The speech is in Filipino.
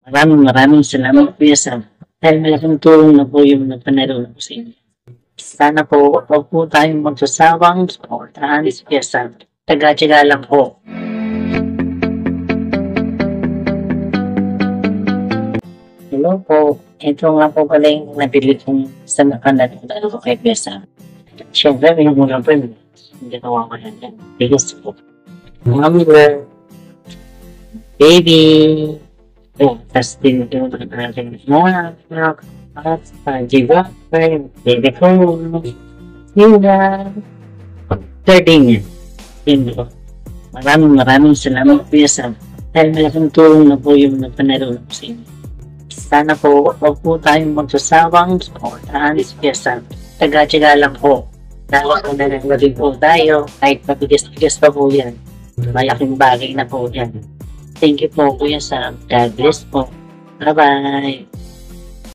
Maraming salamat Kuya Sam. Dahil malaking tulong na po yung nagpanalo ko sa inyo. Sana po huwag po tayong magsasawang supportahan si Kuya Sam. Taga-tiyaga lang po. Hello po. Ito nga po pala yung nabili kong sa nakanalo ko kay Kuya Sam. Siyempre, may muna po yung ginawa ko lang yan. Bigas po. Mommy girl. Baby. Oh, tapos din ito natin mga diba? Baby ko. Yuna. Third yun po. Maraming salamat Kuya Sam. Dahil malaking tulong na po yung nagpanalo ko sa inyo. Sana po huwag po tayong magsasawang supportahan si Kuya Sam. Taga-tiyaga lang po. Dahil kung nananalig po tayo, kahit mabigas-bigas pa po yan, malaking bagay na po yan. Thank you po Kuya Sam. God bless po. Bye-bye.